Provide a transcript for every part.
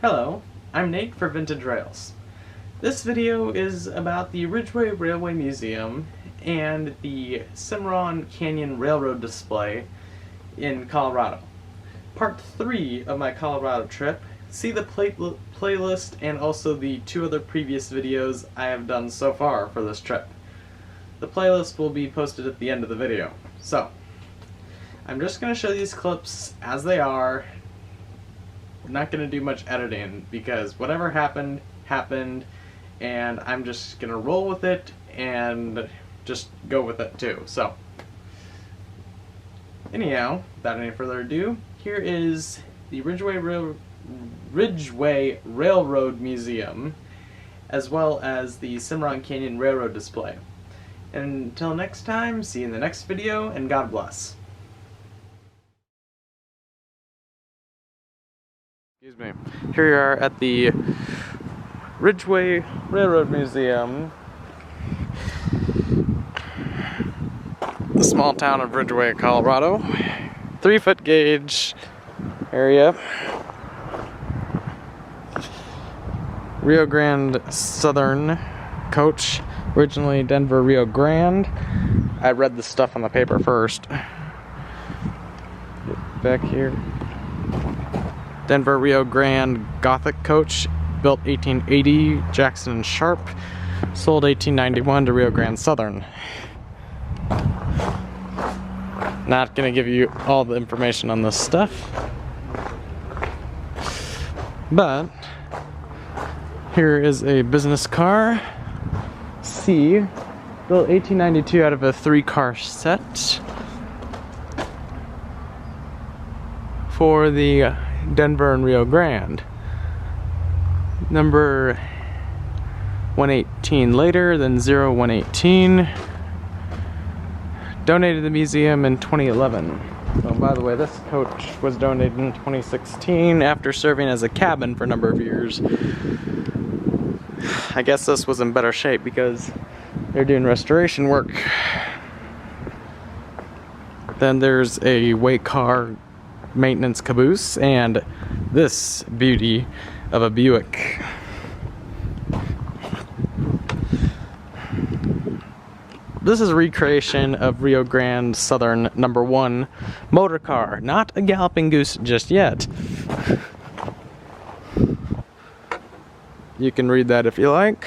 Hello, I'm Nate for Vintage Rails. This video is about the Ridgeway Railway Museum and the Cimarron Canyon Railroad display in Colorado. Part 3 of my Colorado trip. See the playlist and also the 2 other previous videos I have done so far for this trip. The playlist will be posted at the end of the video. So, I'm just going to show these clips as they are. I'm not going to do much editing because whatever happened, happened, and I'm just going to roll with it and just go with it too. So, anyhow, without any further ado, here is the Ridgeway Railroad Museum, as well as the Cimarron Canyon Railroad display. And until next time, see you in the next video, and God bless. Excuse me. Here we are at the Ridgeway Railroad Museum, the small town of Ridgeway, Colorado. 3-foot gauge area. Rio Grande Southern coach, originally Denver Rio Grande. I read the stuff on the paper first. Get back here. Denver Rio Grande Gothic coach, built 1880, Jackson and Sharp, sold 1891 to Rio Grande Southern. Not gonna give you all the information on this stuff, but here is a business car, C, built 1892 out of a 3-car set for the Denver and Rio Grande. Number 118 later, then 0118. Donated to the museum in 2011. Oh, by the way, this coach was donated in 2016 after serving as a cabin for a number of years. I guess this was in better shape because they're doing restoration work. Then there's a weight car maintenance caboose and this beauty of a Buick. This is a recreation of Rio Grande Southern number 1 motor car. Not a galloping goose just yet. You can read that if you like.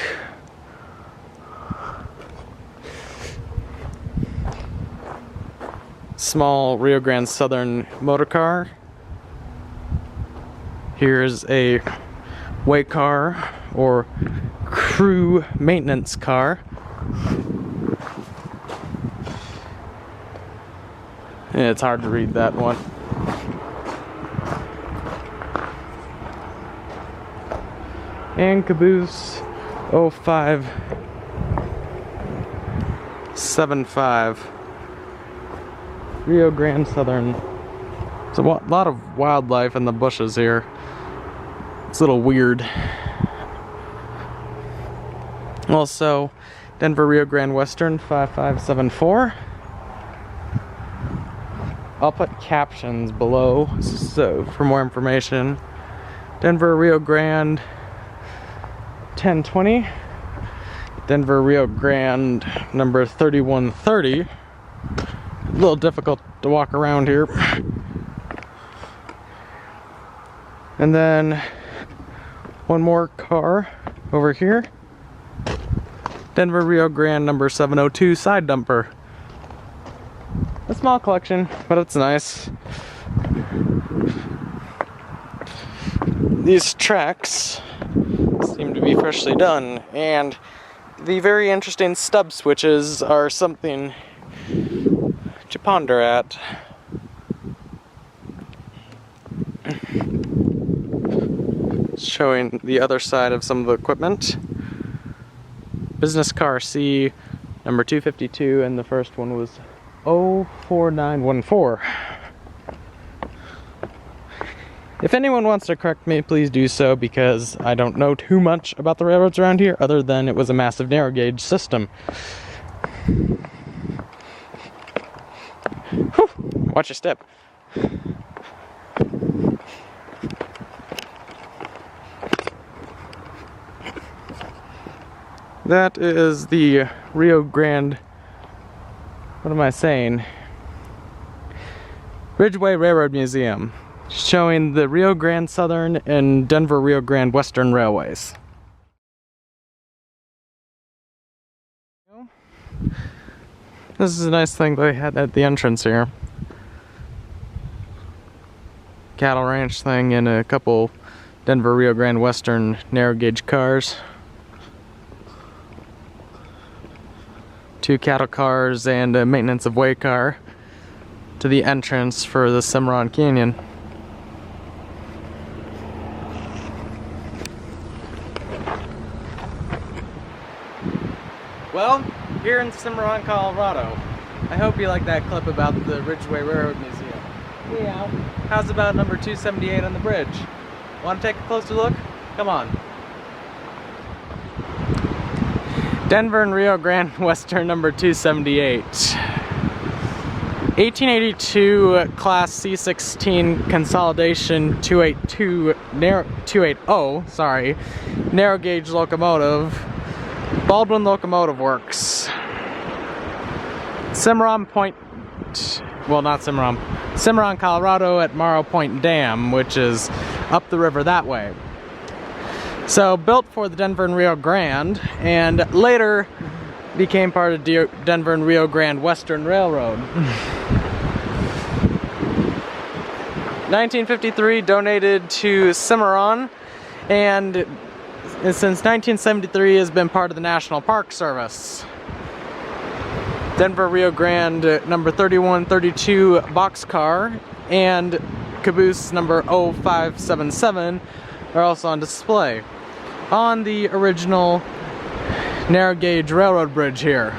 Small Rio Grande Southern motor car. Here's a weight car or crew maintenance car. Yeah, it's hard to read that one. And caboose 0575. Rio Grande Southern. There's a lot of wildlife in the bushes here. It's a little weird. Also, Denver Rio Grande Western 5574. I'll put captions below so for more information. Denver Rio Grande 1020. Denver Rio Grande number 3130. A little difficult to walk around here. And then one more car over here. Denver Rio Grande number 702 side dumper. A small collection, but it's nice. These tracks seem to be freshly done, and the very interesting stub switches are something to ponder at. Showing the other side of some of the equipment. Business car C, number 252, and the first one was 04914. If anyone wants to correct me, please do so, because I don't know too much about the railroads around here, other than it was a massive narrow gauge system. Whew, watch your step. That is the Rio Grande, what am I saying? Ridgeway Railroad Museum, showing the Rio Grande Southern and Denver Rio Grande Western Railways. This is a nice thing they had at the entrance here. Cattle ranch thing and a couple Denver Rio Grande Western narrow gauge cars. 2 cattle cars and a maintenance of way car to the entrance for the Cimarron Canyon. Well, here in Cimarron, Colorado. I hope you like that clip about the Ridgeway Railroad Museum. Yeah. How's about number 278 on the bridge? Want to take a closer look? Come on. Denver and Rio Grande Western number 278. 1882 Class C16 Consolidation 280, narrow gauge locomotive. Baldwin Locomotive Works. Cimarron, Colorado at Morrow Point Dam, which is up the river that way. So built for the Denver and Rio Grande, and later became part of Denver and Rio Grande Western Railroad. 1953 donated to Cimarron, and since 1973 has been part of the National Park Service. Denver Rio Grande number 3132 boxcar and caboose number 0577 are also on display on the original narrow gauge railroad bridge here.